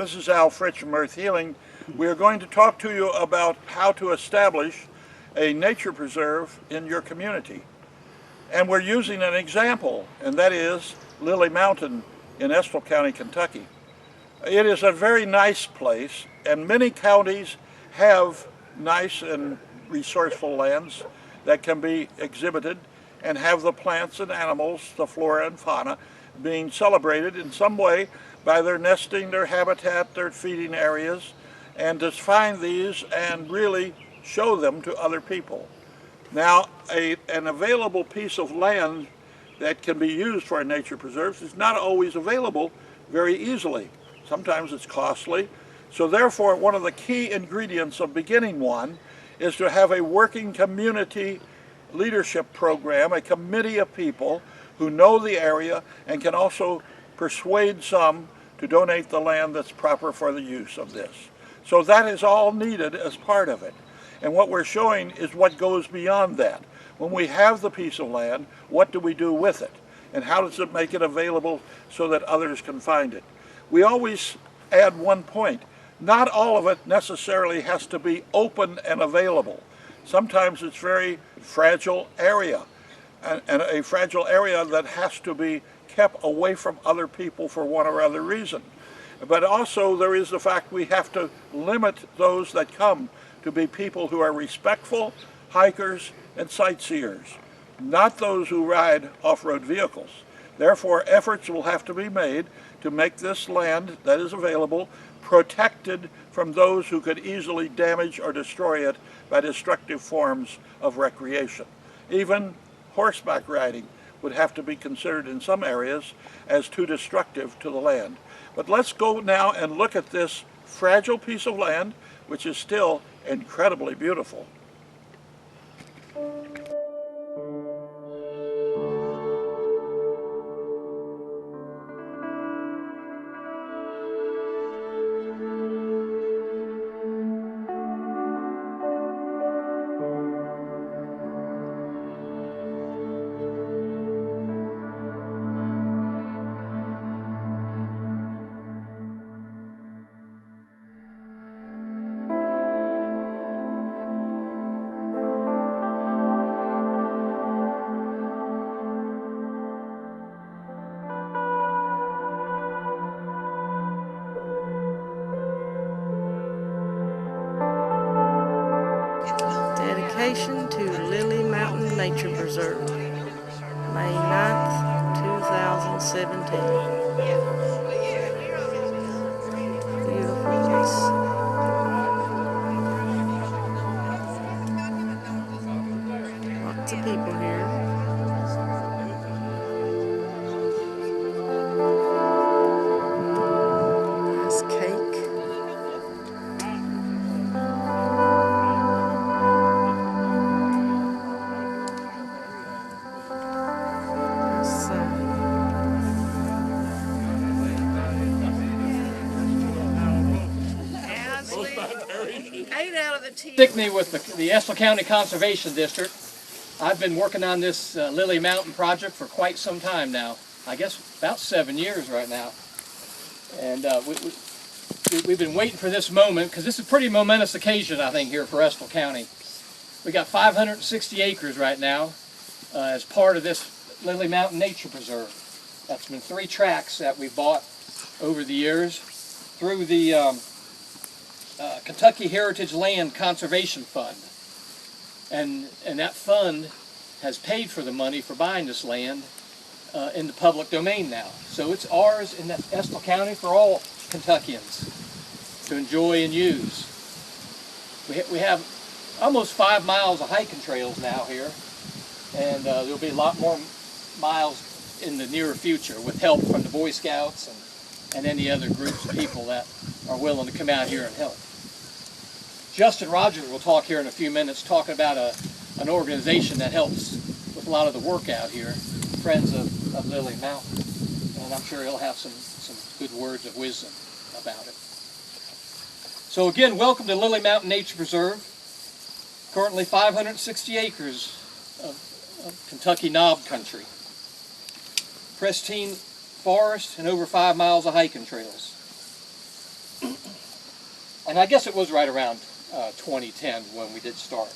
This is Al Fritsch from Earth Healing. We are going to talk to you about how to establish a nature preserve in your community. And we're using an example, and that is Lily Mountain in Estill County, Kentucky. It is a very nice place, and many counties have nice and resourceful lands that can be exhibited and have the plants and animals, the flora and fauna, being celebrated in some way by their nesting, their habitat, their feeding areas, and to find these and really show them to other people. Now, an available piece of land that can be used for a nature preserve is not always available very easily. Sometimes it's costly. So therefore, one of the key ingredients of beginning one is to have a working community leadership program, a committee of people who know the area and can also persuade some to donate the land that's proper for the use of this. So that is all needed as part of it. And what we're showing is what goes beyond that. When we have the piece of land, what do we do with it? And how does it make it available so that others can find it? We always add one point. Not all of it necessarily has to be open and available. Sometimes it's very fragile area, and a fragile area that has to be kept away from other people for one or other reason. But also there is the fact we have to limit those that come to be people who are respectful, hikers and sightseers, not those who ride off-road vehicles. Therefore, efforts will have to be made to make this land that is available protected from those who could easily damage or destroy it by destructive forms of recreation. Even horseback riding would have to be considered in some areas as too destructive to the land. But let's go now and look at this fragile piece of land, which is still incredibly beautiful. Dedication to Lily Mountain Nature Preserve, May 9th, 2017. Beautiful place. Lots of people here. Nice cake. Stickney with the Estill County Conservation District. I've been working on this Lily Mountain project for quite some time now. I guess about 7 years right now. And we've been waiting for this moment because this is a pretty momentous occasion, I think, here for Estill County. We got 560 acres right now as part of this Lily Mountain Nature Preserve. That's been 3 tracts that we bought over the years through the Kentucky Heritage Land Conservation Fund. And that fund has paid for the money for buying this land in the public domain now. So it's ours in Estill County for all Kentuckians to enjoy and use. We have almost 5 miles of hiking trails now here, and there'll be a lot more miles in the near future with help from the Boy Scouts and any other groups of people that are willing to come out here and help. Justin Rogers will talk here in a few minutes, talking about an organization that helps with a lot of the work out here, Friends of Lily Mountain, and I'm sure he'll have some good words of wisdom about it. So again, welcome to Lily Mountain Nature Preserve. Currently 560 acres of Kentucky knob country. Pristine forest and over 5 miles of hiking trails. And I guess it was right around 2010 when we did start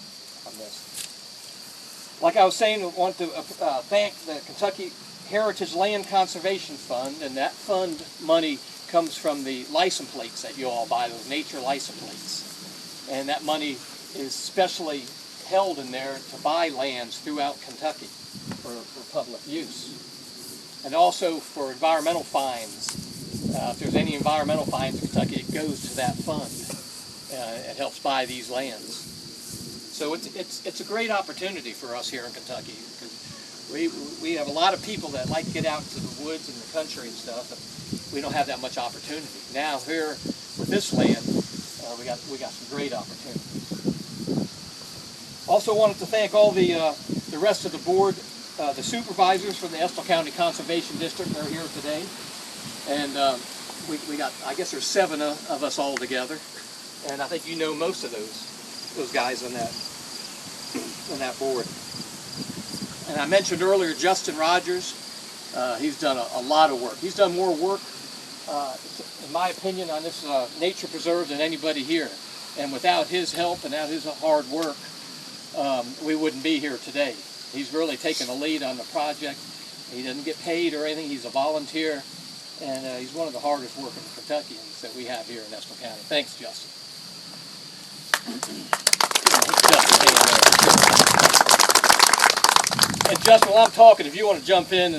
on this. Like I was saying, I want to thank the Kentucky Heritage Land Conservation Fund, and that fund money comes from the license plates that you all buy, those nature license plates. And that money is specially held in there to buy lands throughout Kentucky for public use. And also for environmental fines. If there's any environmental fines in Kentucky, it goes to that fund. It helps buy these lands. So it's a great opportunity for us here in Kentucky, because we have a lot of people that like to get out to the woods and the country and stuff, and we don't have that much opportunity. Now here with this land, we got some great opportunities. Also wanted to thank all the rest of the board, the supervisors from the Estill County Conservation District. They're here today, and we got, I guess there's 7 of us all together, and I think you know most of those guys on that board. And I mentioned earlier Justin Rogers. He's done a lot of work. He's done more work, in my opinion, on this nature preserve than anybody here. And without his help and without his hard work, we wouldn't be here today. He's really taken the lead on the project. He doesn't get paid or anything. He's a volunteer, and he's one of the hardest working Kentuckians that we have here in Estill County. Thanks, Justin. And Justin, while I'm talking, if you want to jump in,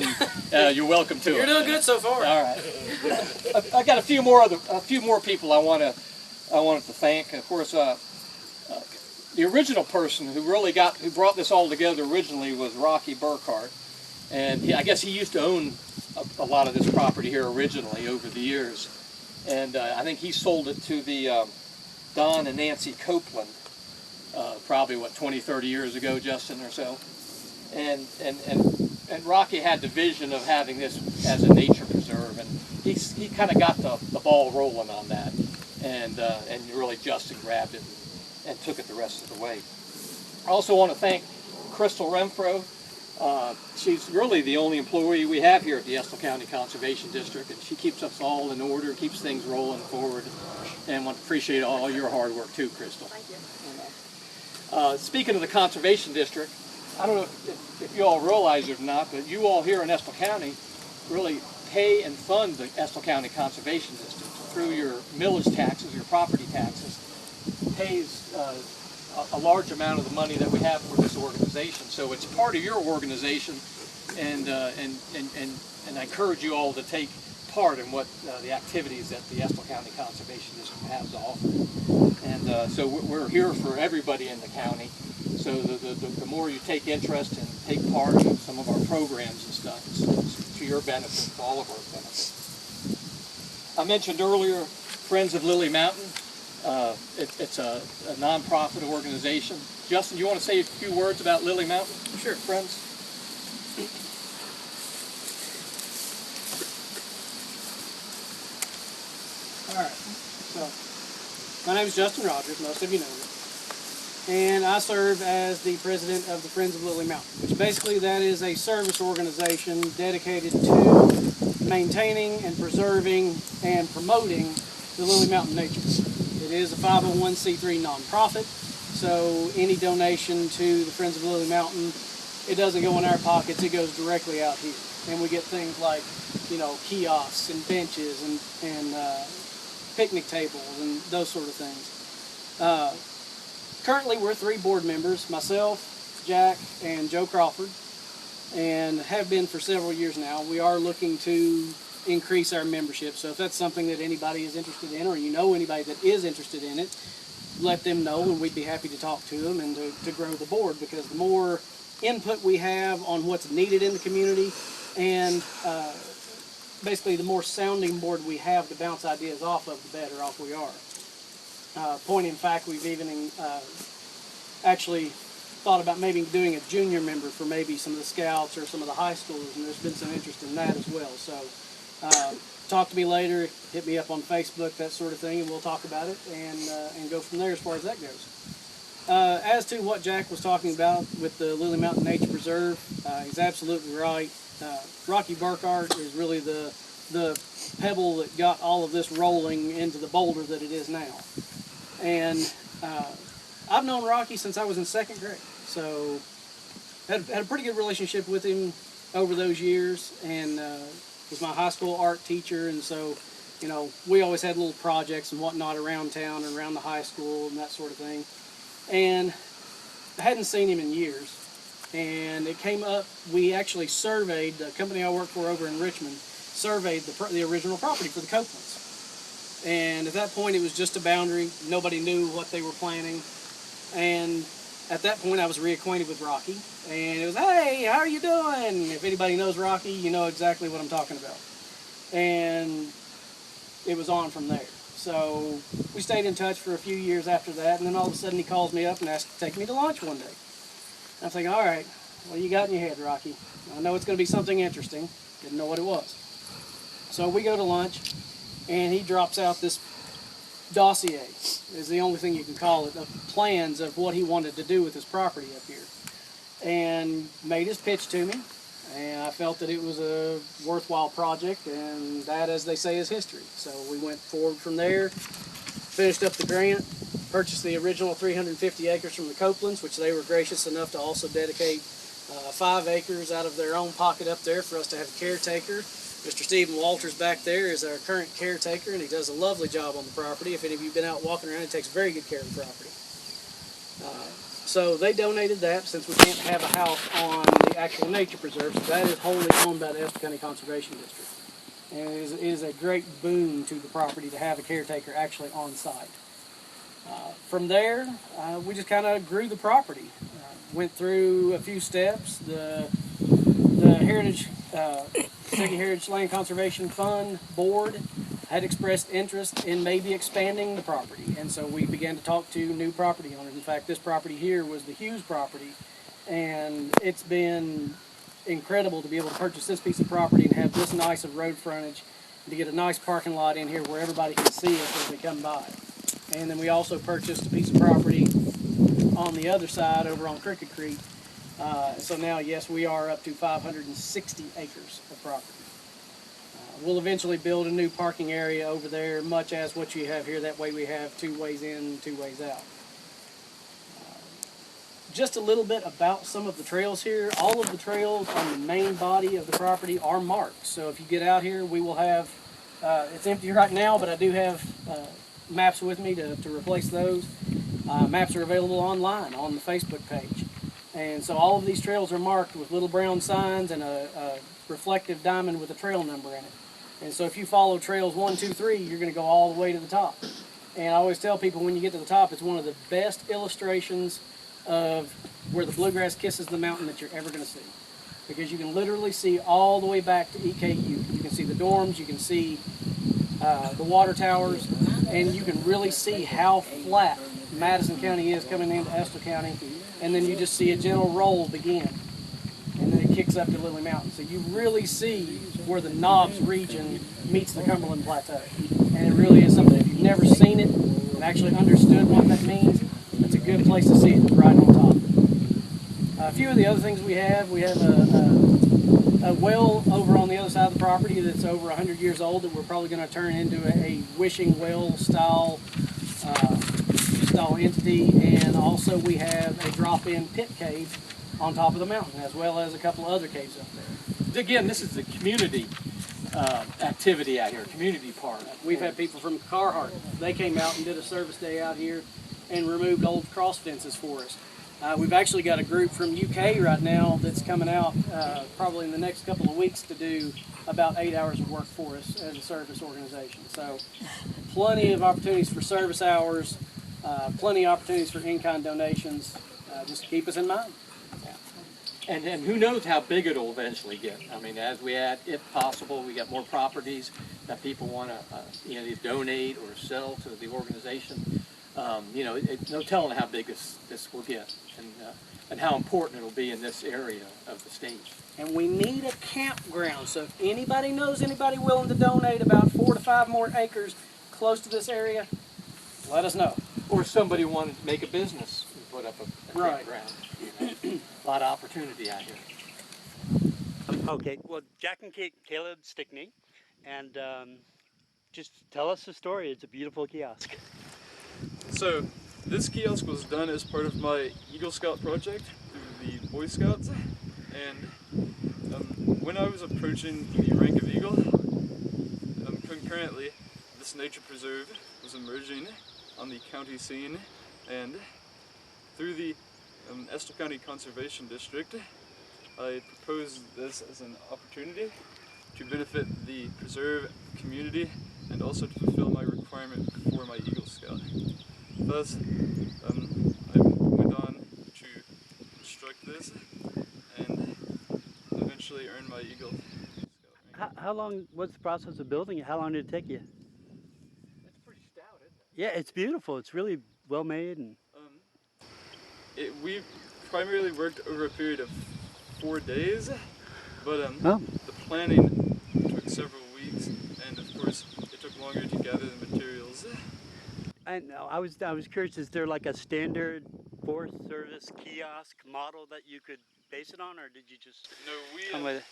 and you're welcome to. You're doing good so far. All right. I got a few more people I wanted to thank. Of course, the original person who brought this all together originally was Rocky Burkhart, and I guess he used to own a lot of this property here originally over the years, and I think he sold it to the Don and Nancy Copeland, probably 20, 30 years ago, Justin, or so. And Rocky had the vision of having this as a nature preserve, and he kind of got the ball rolling on that, and really Justin grabbed it and took it the rest of the way. I also want to thank Crystal Renfro. She's really the only employee we have here at the Estill County Conservation District, and she keeps us all in order, keeps things rolling forward, and want to appreciate all your hard work too, Crystal. Thank you. Speaking of the Conservation District, I don't know if you all realize it or not, but you all here in Estill County really pay and fund the Estill County Conservation District through your millage taxes, your property taxes. Pays a large amount of the money that we have for this organization. So it's part of your organization, and I encourage you all to take part in what the activities that the Estill County Conservation District has to offer. And so we're here for everybody in the county. So the more you take interest and take part in some of our programs and stuff, it's to your benefit, to all of our benefit. I mentioned earlier Friends of Lily Mountain. It's a non-profit organization. Justin, you want to say a few words about Lily Mountain? Sure. Friends? All right. So, my name is Justin Rogers. Most of you know me. And I serve as the president of the Friends of Lily Mountain, which basically that is a service organization dedicated to maintaining and preserving and promoting the Lily Mountain Nature. It is a 501c3 nonprofit, so any donation to the Friends of Lily Mountain, it doesn't go in our pockets, it goes directly out here. And we get things like, kiosks and benches and picnic tables and those sort of things. Currently, we're 3 board members, myself, Jack, and Joe Crawford, and have been for several years now. We are looking to increase our membership, so if that's something that anybody is interested in, or you know anybody that is interested in it, let them know, and we'd be happy to talk to them and to grow the board, because the more input we have on what's needed in the community, and basically the more sounding board we have to bounce ideas off of, the better off we are. Point in fact, we've even actually thought about maybe doing a junior member for maybe some of the scouts or some of the high schoolers, and there's been some interest in that as well. So talk to me later, hit me up on Facebook, that sort of thing, and we'll talk about it and go from there as far as that goes. As to what Jack was talking about with the Lily Mountain Nature Preserve, he's absolutely right. Rocky Burkhart is really the pebble that got all of this rolling into the boulder that it is now. And I've known Rocky since I was in 2nd grade, so had a pretty good relationship with him over those years, and was my high school art teacher, and so, you know, we always had little projects and whatnot around town and around the high school and that sort of thing. And I hadn't seen him in years, and it came up, we actually surveyed, the company I work for over in Richmond, surveyed the original property for the Copelands. And at that point it was just a boundary, nobody knew what they were planning, and at that point I was reacquainted with Rocky, and it was, hey, how are you doing? If anybody knows Rocky, you know exactly what I'm talking about. And it was on from there. So we stayed in touch for a few years after that, and then all of a sudden he calls me up and asks to take me to lunch one day. I'm thinking, all right, what do you got in your head, Rocky? I know it's going to be something interesting. Didn't know what it was. So we go to lunch, and he drops out this dossier, is the only thing you can call it, of plans of what he wanted to do with his property up here. And made his pitch to me, and I felt that it was a worthwhile project, and that, as they say, is history. So we went forward from there, finished up the grant, purchased the original 350 acres from the Copelands, which they were gracious enough to also dedicate 5 acres out of their own pocket up there for us to have a caretaker. Mr. Stephen Walters back there is our current caretaker, and he does a lovely job on the property. If any of you have been out walking around, he takes very good care of the property. So they donated that, since we can't have a house on the actual nature preserve, so that is wholly owned by the Estill County Conservation District. And it is a great boon to the property to have a caretaker actually on site. From there, we just kind of grew the property. Went through a few steps. The Heritage, City Heritage Land Conservation Fund Board had expressed interest in maybe expanding the property, and so we began to talk to new property owners. In fact, this property here was the Hughes property, and it's been incredible to be able to purchase this piece of property and have this nice of road frontage, and to get a nice parking lot in here where everybody can see us as they come by. And then we also purchased a piece of property on the other side over on Crooked Creek. So now, yes, we are up to 560 acres of property. We'll eventually build a new parking area over there, much as what you have here. That way we have 2 ways in, 2 ways out. Just a little bit about some of the trails here. All of the trails on the main body of the property are marked. So if you get out here, we will have, it's empty right now, but I do have maps with me to replace those. Maps are available online on the Facebook page. And so all of these trails are marked with little brown signs and a reflective diamond with a trail number in it. And so if you follow trails 1, 2, 3, you're going to go all the way to the top. And I always tell people, when you get to the top, it's one of the best illustrations of where the bluegrass kisses the mountain that you're ever going to see. Because you can literally see all the way back to EKU. You can see the dorms, you can see the water towers, and you can really see how flat Madison County is coming into Estill County. And then you just see a gentle roll begin, and then it kicks up to Lily Mountain. So you really see where the Knobs region meets the Cumberland Plateau. And it really is something, if you've never seen it and actually understood what that means, it's a good place to see it, right on top. A few of the other things we have a well over on the other side of the property that's over 100 years old that we're probably going to turn into a wishing well style entity, and also we have a drop-in pit cave on top of the mountain, as well as a couple of other caves up there. Again, this is the community activity out here, community park. We've had people from Carhartt. They came out and did a service day out here and removed old cross fences for us. We've actually got a group from UK right now that's coming out probably in the next couple of weeks to do about 8 hours of work for us as a service organization. So plenty of opportunities for service hours, plenty of opportunities for in-kind donations. Just keep us in mind. And who knows how big it'll eventually get. I mean, as we add, if possible, we got more properties that people want to either donate or sell to the organization. No telling how big this will get, and how important it'll be in this area of the state. And we need a campground, so if anybody knows anybody willing to donate about 4 to 5 more acres close to this area, let us know. Or somebody wanted to make a business and put up a Right. campground. A lot of opportunity out here. Okay, well, Jack and Caleb Stickney, and just tell us the story. It's a beautiful kiosk. So this kiosk was done as part of my Eagle Scout project through the Boy Scouts, and when I was approaching the rank of Eagle, concurrently this nature preserve was emerging on the county scene, and through the Estill County Conservation District, I proposed this as an opportunity to benefit the preserve community and also to fulfill my requirement for my Eagle Scout. Thus, I went on to construct this and eventually earn my Eagle Scout rank. How long was the process of building it? How long did it take you? It's pretty stout, isn't it? Yeah, it's beautiful. It's really well made. And We primarily worked over a period of 4 days, but oh, the planning took several weeks, and of course it took longer to gather the materials. and I was curious. Is there like a standard Forest Service kiosk model that you could base it on, or did you just No, we come with it?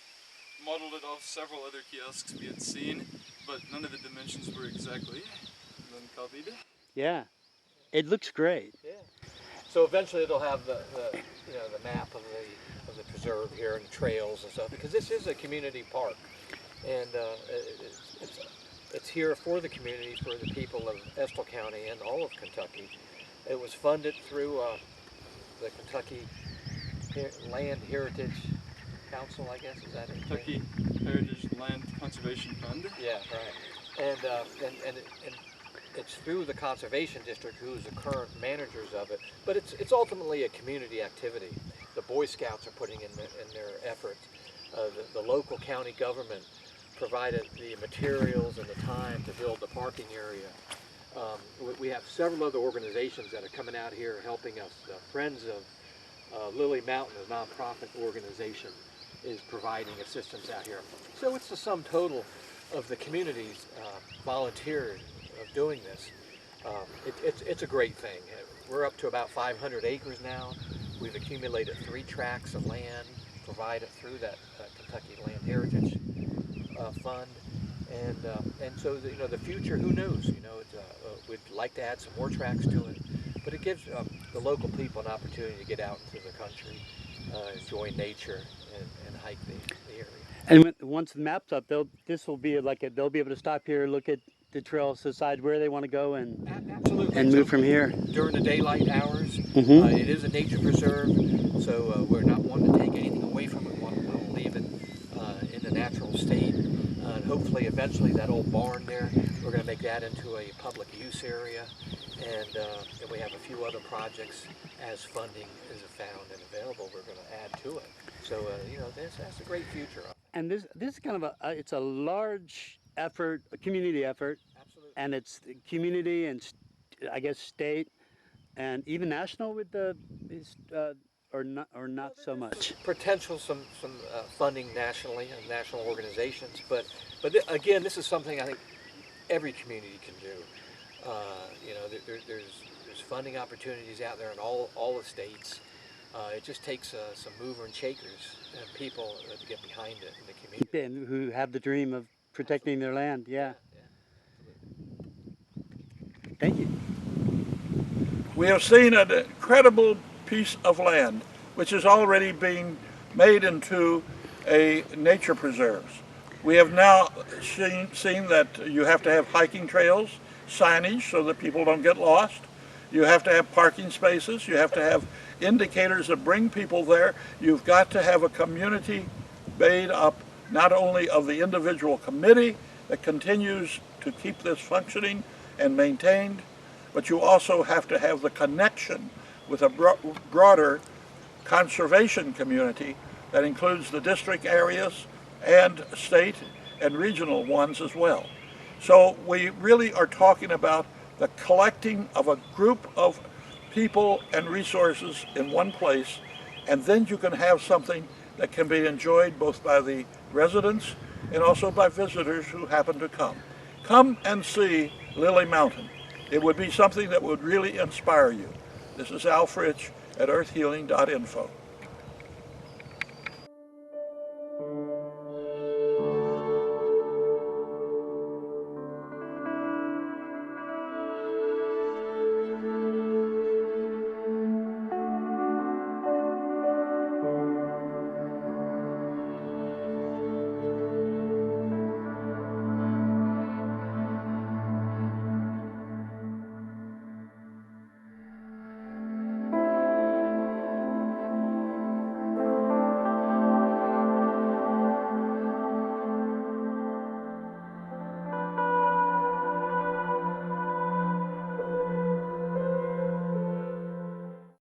modeled it off several other kiosks we had seen, but none of the dimensions were exactly copied. Yeah, it looks great. Yeah. So eventually it'll have the map of the preserve here and the trails and stuff, because this is a community park, and it's here for the community, for the people of Estill County and all of Kentucky. It was funded through the Kentucky Land Heritage Council, I guess, is that it? Kentucky Heritage Land Conservation Fund. Yeah, right. And it's through the Conservation District, who's the current managers of it, but it's ultimately a community activity. The Boy Scouts are putting in their efforts. The local county government provided the materials and the time to build the parking area. We have several other organizations that are coming out here helping us. Friends of Lily Mountain, a nonprofit organization, is providing assistance out here. So it's the sum total of the community's volunteers of doing this. It's a great thing. We're up to about 500 acres now. We've accumulated 3 tracts of land provided through that Kentucky Land Heritage Fund, and so the future, who knows? We'd like to add some more tracts to it, but it gives the local people an opportunity to get out into the country, enjoy nature, and hike the area. And once the map's up, they'll be able to stop here, look at the trails, decide where they want to go, and Absolutely. move from here. During the daylight hours, Mhm. it is a nature preserve, so we're not wanting to take anything away from it. We want to leave it in the natural state. And hopefully, eventually, that old barn there, we're going to make that into a public use area. And we have a few other projects as funding is found and available, we're going to add to it. So, that's a great future. And this is kind of it's a large effort, a community effort, Absolutely. and it's community and I guess state and even national with or not so much. Potential some funding nationally and national organizations, but again, this is something I think every community can do. There's funding opportunities out there in all the states. It just takes some mover and shakers and people to get behind it in the community. And who have the dream of protecting their land. Yeah. Thank you. We have seen an incredible piece of land which is already being made into a nature preserve. We have now seen that you have to have hiking trails, signage so that people don't get lost. You have to have parking spaces. You have to have indicators that bring people there. You've got to have a community made up not only of the individual committee that continues to keep this functioning and maintained, but you also have to have the connection with a broader conservation community that includes the district areas and state and regional ones as well. So we really are talking about the collecting of a group of people and resources in one place, and then you can have something that can be enjoyed both by the residents and also by visitors who happen to come. Come and see Lily Mountain. It would be something that would really inspire you. This is Al Fritsch at earthhealing.info.